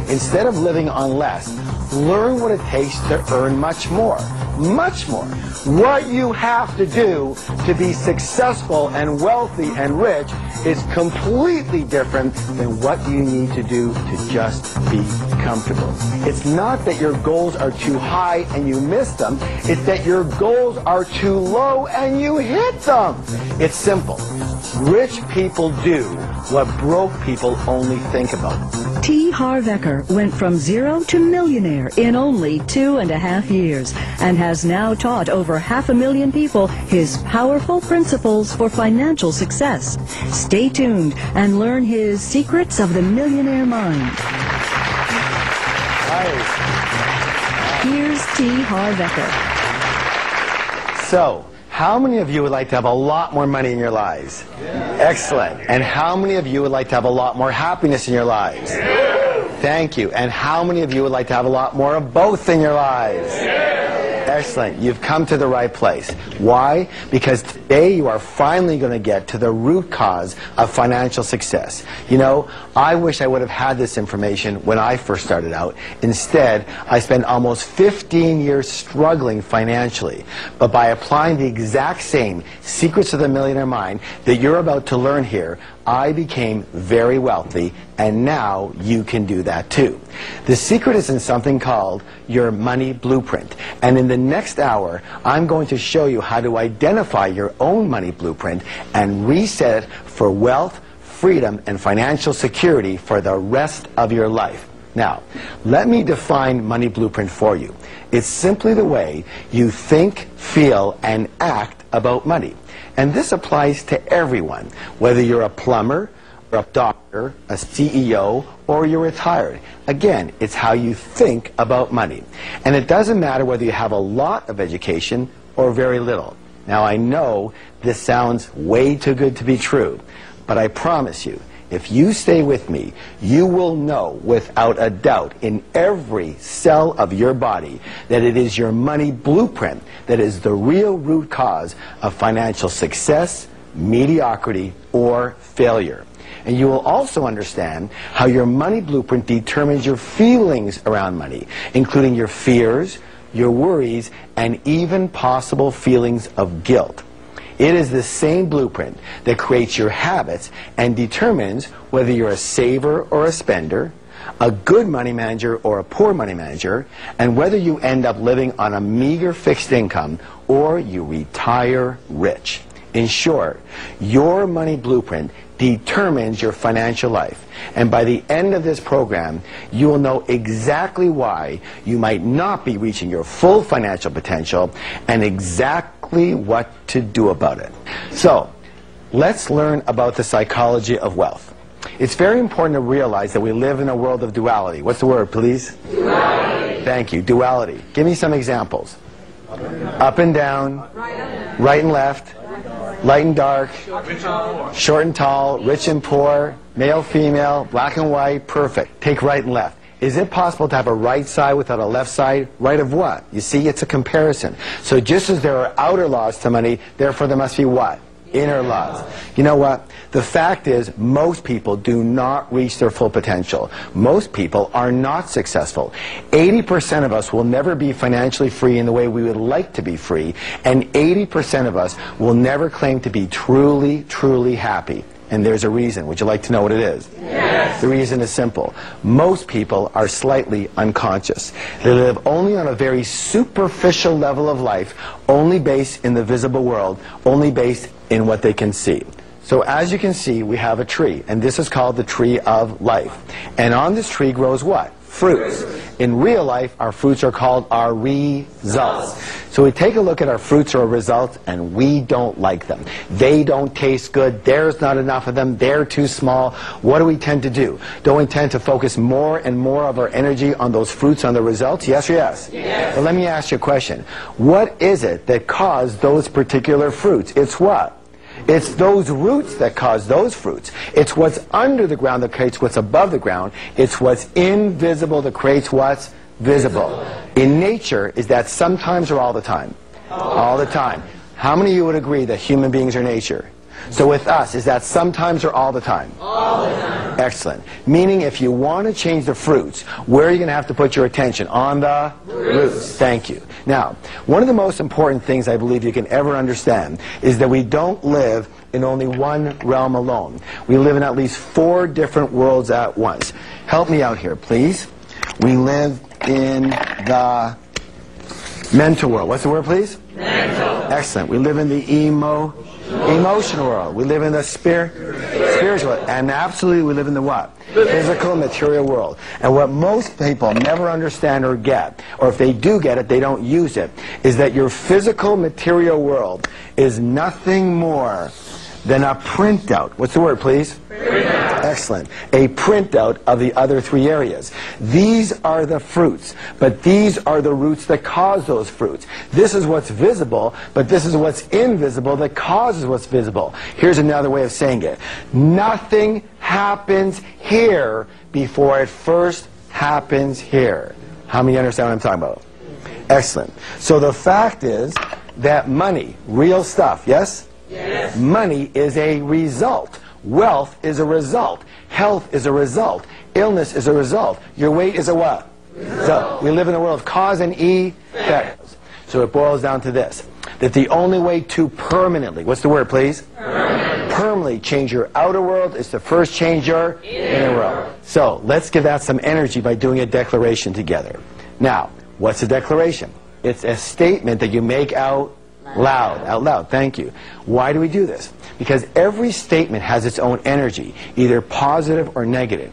Instead of living on less, learn what it takes to earn much more. Much more. What you have to do to be successful and wealthy and rich is completely different than what you need to do to just be comfortable. It's not that your goals are too high and you miss them. It's that your goals are too low and you hit them. It's simple. Rich people do what broke people only think about. Harv Eker went from 0 to millionaire in only 2.5 years and has now taught over 500,000 people his powerful principles for financial success. Stay tuned and learn his secrets of the millionaire mind. Here's Harv Eker. So, how many of you would like to have a lot more money in your lives? Excellent. And how many of you would like to have a lot more happiness in your lives? Thank you. And how many of you would like to have a lot more of both in your lives? Excellent. You've come to the right place. Why? Because today you are finally going to get to the root cause of financial success. You know, I wish I would have had this information when I first started out. Instead, I spent almost 15 years struggling financially. But by applying the exact same secrets of the millionaire mind that you're about to learn here, I became very wealthy, and now you can do that too. The secret is in something called your money blueprint. And in the next hour, I'm going to show you how to identify your own money blueprint and reset it for wealth, freedom, and financial security for the rest of your life. Now, let me define money blueprint for you. It's simply the way you think, feel, and act about money. And this applies to everyone, whether you're a plumber, or a doctor, a CEO, or you're retired. Again, it's how you think about money. And it doesn't matter whether you have a lot of education or very little. Now, I know this sounds way too good to be true, but I promise you, if you stay with me, you will know without a doubt in every cell of your body that it is your money blueprint that is the real root cause of financial success, mediocrity, or failure. And you will also understand how your money blueprint determines your feelings around money, including your fears, your worries, and even possible feelings of guilt. It is the same blueprint that creates your habits and determines whether you're a saver or a spender, a good money manager or a poor money manager, and whether you end up living on a meager fixed income or you retire rich. In short, your money blueprint determines your financial life. And by the end of this program, you will know exactly why you might not be reaching your full financial potential and exactly what to do about it. So, let's learn about the psychology of wealth. It's very important to realize that we live in a world of duality. What's the word, please? Duality. Thank you. Duality. Give me some examples. Up and down, right and left, light and dark, short and tall, rich and poor, male, female, black and white, perfect. Take right and left. Is it possible to have a right side without a left side? Right of what? You see, it's a comparison. So just as there are outer laws to money, therefore there must be what? Inner laws. You know what? The fact is, most people do not reach their full potential. Most people are not successful. 80% of us will never be financially free in the way we would like to be free, and 80% of us will never claim to be truly, truly happy. And there's a reason. Would you like to know what it is? Yes. The reason is simple. Most people are slightly unconscious. They live only on a very superficial level of life, only based in the visible world, only based in what they can see. So as you can see, we have a tree, and this is called the tree of life. And on this tree grows what? Fruits. In real life, our fruits are called our results. So we take a look at our fruits or results, and we don't like them. They don't taste good. There's not enough of them. They're too small. What do we tend to do? Don't we tend to focus more and more of our energy on those fruits, on the results? Yes or yes? Yes. Well, let me ask you a question. What is it that caused those particular fruits? It's what? It's those roots that cause those fruits. It's what's under the ground that creates what's above the ground. It's what's invisible that creates what's visible. In nature, is that sometimes or all the time? All the time. How many of you would agree that human beings are nature? So with us, is that sometimes or all the time? All the time. Excellent. Meaning if you want to change the fruits, where are you going to have to put your attention? On the roots. Thank you. Now, one of the most important things I believe you can ever understand is that we don't live in only one realm alone. We live in at least 4 different worlds at once. Help me out here, please. We live in the mental world. What's the word, please? Mental. Excellent. We live in the emotional world. We live in the spiritual world. And absolutely we live in the what? Physical, material world. And what most people never understand or get, or if they do get it, they don't use it, is that your physical, material world is nothing more than a printout. What's the word, please? Printout. Excellent. A printout of the other 3 areas. These are the fruits, but these are the roots that cause those fruits. This is what's visible, but this is what's invisible that causes what's visible. Here's another way of saying it. Nothing happens here before it first happens here. How many understand what I'm talking about? Excellent. So the fact is that money, real stuff, yes? Yes. Money is a result. Wealth is a result. Health is a result. Illness is a result. Your weight is a what? Result. We live in a world of cause and effect. So it boils down to this, that the only way to permanently, what's the word, please? Permanently change your outer world is to first change your inner world. So let's give that some energy by doing a declaration together. Now, what's a declaration? It's a statement that you make out loud, thank you. Why do we do this? Because every statement has its own energy, either positive or negative.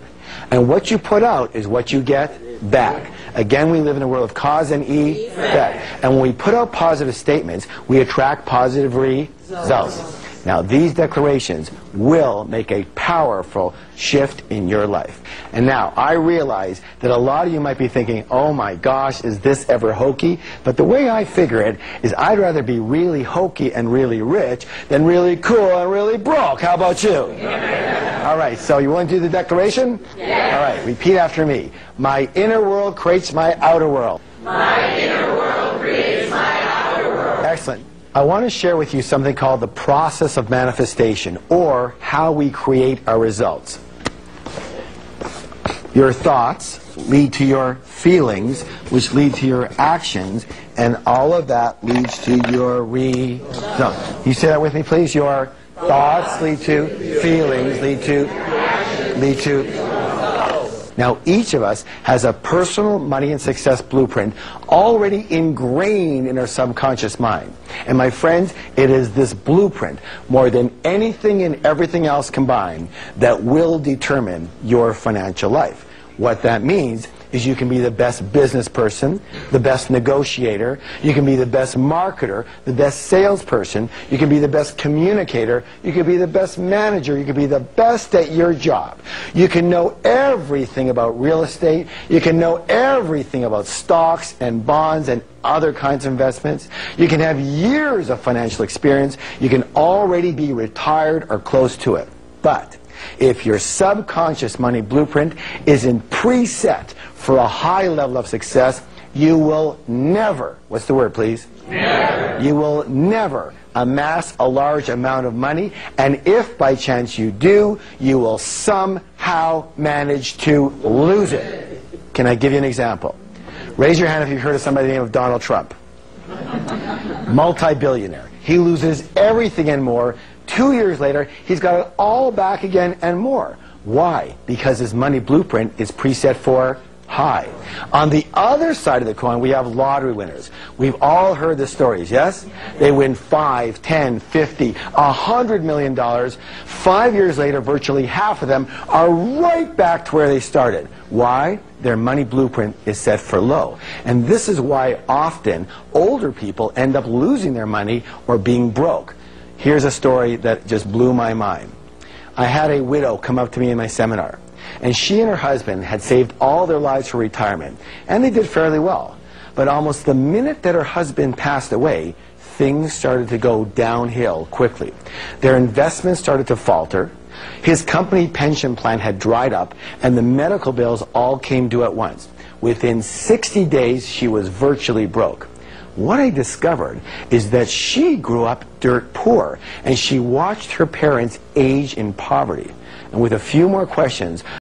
And what you put out is what you get back. Again, we live in a world of cause and effect. And when we put out positive statements, we attract positive results. Now, these declarations will make a powerful shift in your life. And now, I realize that a lot of you might be thinking, oh my gosh, is this ever hokey? But the way I figure it is I'd rather be really hokey and really rich than really cool and really broke. How about you? Yeah. All right, so you want to do the declaration? Yeah. All right, repeat after me. My inner world creates my outer world. My inner world creates my outer world. Excellent. I want to share with you something called the process of manifestation, or how we create our results. Your thoughts lead to your feelings, which lead to your actions, and all of that leads to your results. You say that with me, please? Your thoughts lead to feelings, lead to. Now, each of us has a personal money and success blueprint already ingrained in our subconscious mind. And my friends, it is this blueprint, more than anything and everything else combined, that will determine your financial life. What that means is you can be the best business person, the best negotiator, you can be the best marketer, the best salesperson, you can be the best communicator, you can be the best manager, you can be the best at your job. You can know everything about real estate, you can know everything about stocks and bonds and other kinds of investments. You can have years of financial experience, you can already be retired or close to it. But if your subconscious money blueprint isn't preset for a high level of success, you will never, what's the word, please? Never. You will never amass a large amount of money, and if by chance you do, you will somehow manage to lose it. Can I give you an example? Raise your hand if you've heard of somebody by the name of Donald Trump. Multi-billionaire. He loses everything and more. 2 years later, he's got it all back again and more. Why? Because his money blueprint is preset for high. On the other side of the coin, we have lottery winners. We've all heard the stories, yes? They win $5, $10, $50, $100 million. 5 years later, virtually half of them are right back to where they started. Why? Their money blueprint is set for low. And this is why often older people end up losing their money or being broke. Here's a story that just blew my mind. I had a widow come up to me in my seminar, and she and her husband had saved all their lives for retirement, and they did fairly well. But almost the minute that her husband passed away, things started to go downhill quickly. Their investments started to falter, his company pension plan had dried up, and the medical bills all came due at once. Within 60 days, she was virtually broke. what I discovered is that she grew up dirt poor, and she watched her parents age in poverty. And with a few more questions,